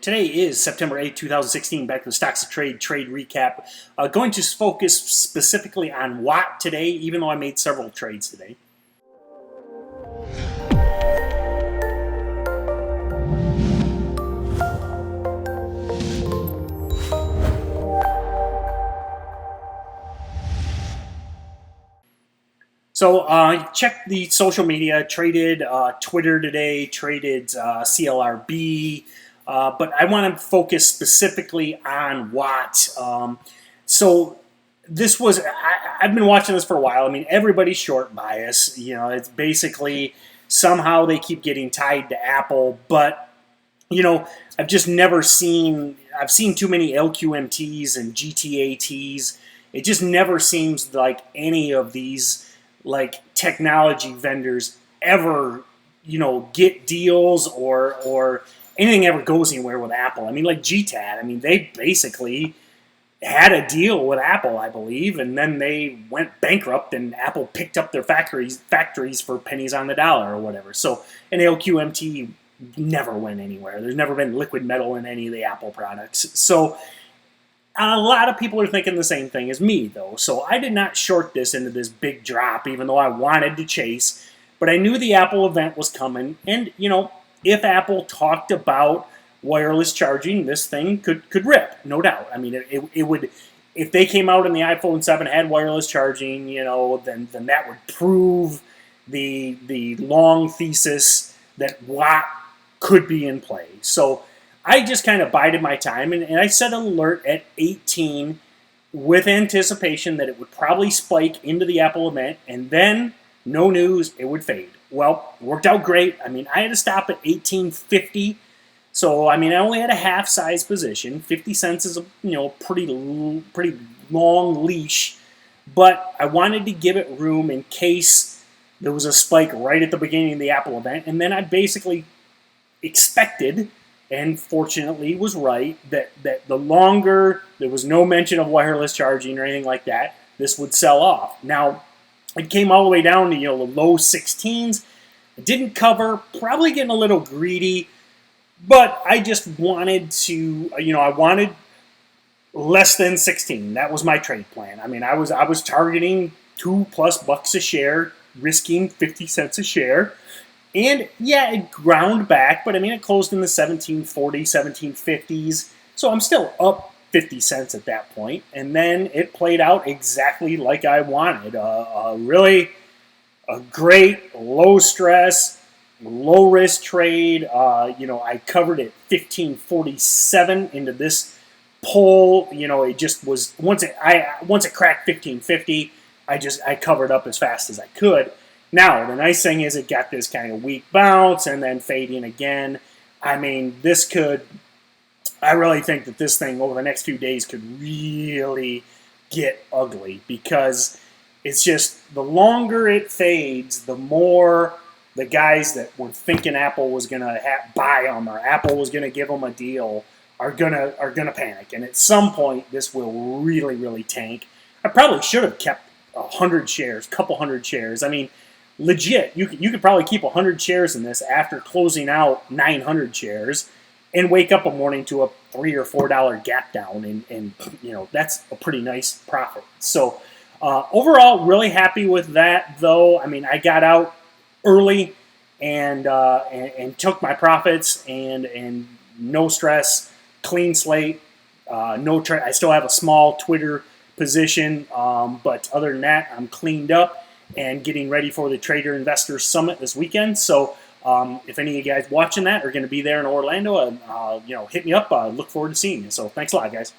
Today is September 8, 2016. Back to the Stocks to Trade trade recap. Going to focus specifically on Watt today, even though I made several trades today. So check the social media, traded Twitter today, traded CLRB, but I want to focus specifically on Watt. So this was, I've been watching this for a while. I mean, everybody's short bias. You know, it's basically somehow they keep getting tied to Apple, but, you know, I've just never seen, I've seen too many LQMTs and GTATs. It just never seems like any of these like technology vendors ever, you know, get deals or anything ever goes anywhere with Apple. I mean, like GTAT, I mean, they basically had a deal with Apple, I believe, and then they went bankrupt and Apple picked up their factories for pennies on the dollar or whatever. So an LQMT never went anywhere. There's never been liquid metal in any of the Apple products. So a lot of people are thinking the same thing as me, though. So I did not short this into this big drop, even though I wanted to chase. But I knew the Apple event was coming. And, you know, if Apple talked about wireless charging, this thing could rip, no doubt. I mean, it would, if they came out and the iPhone 7 had wireless charging, you know, then that would prove the long thesis that Watt could be in play. So I just kind of bided my time, and I set an alert at 18 with anticipation that it would probably spike into the Apple event, and then, no news, it would fade. Well, it worked out great. I mean, I had to stop at 18.50, so, I mean, I only had a half-size position. 50 cents is a, you know, pretty long leash, but I wanted to give it room in case there was a spike right at the beginning of the Apple event, and then I basically expected, and fortunately was right, that the longer there was no mention of wireless charging or anything like that, this would sell off. Now, it came all the way down to, you know, the low 16s. It didn't cover, probably getting a little greedy, but I just wanted to, you know, I wanted less than 16. That was my trade plan. I mean, I was targeting $2+ a share, risking 50 cents a share. And yeah, it ground back, but I mean, it closed in the 1740, 1750s. So I'm still up 50 cents at that point. And then it played out exactly like I wanted. Really a great low stress, low risk trade. You know, I covered at 1547 into this pull. You know, it just was, once it cracked 1550, I covered up as fast as I could. Now, the nice thing is it got this kind of weak bounce and then fading again. I mean, I really think that this thing over the next few days could really get ugly, because it's just the longer it fades, the more the guys that were thinking Apple was going to buy them or Apple was going to give them a deal are gonna panic. And at some point, this will really, really tank. I probably should have kept 100 shares, couple hundred shares. I mean, legit, you could probably keep 100 shares in this after closing out 900 shares and wake up a morning to a $3 or $4 gap down, and you know, that's a pretty nice profit. So overall, really happy with that, though. I mean, I got out early and took my profits, and no stress, clean slate, no trade. I still have a small Twitter position, but other than that, I'm cleaned up and getting ready for the Trader Investor Summit this weekend. So if any of you guys watching that are going to be there in Orlando, you know, hit me up. Look forward to seeing you. So thanks a lot, guys.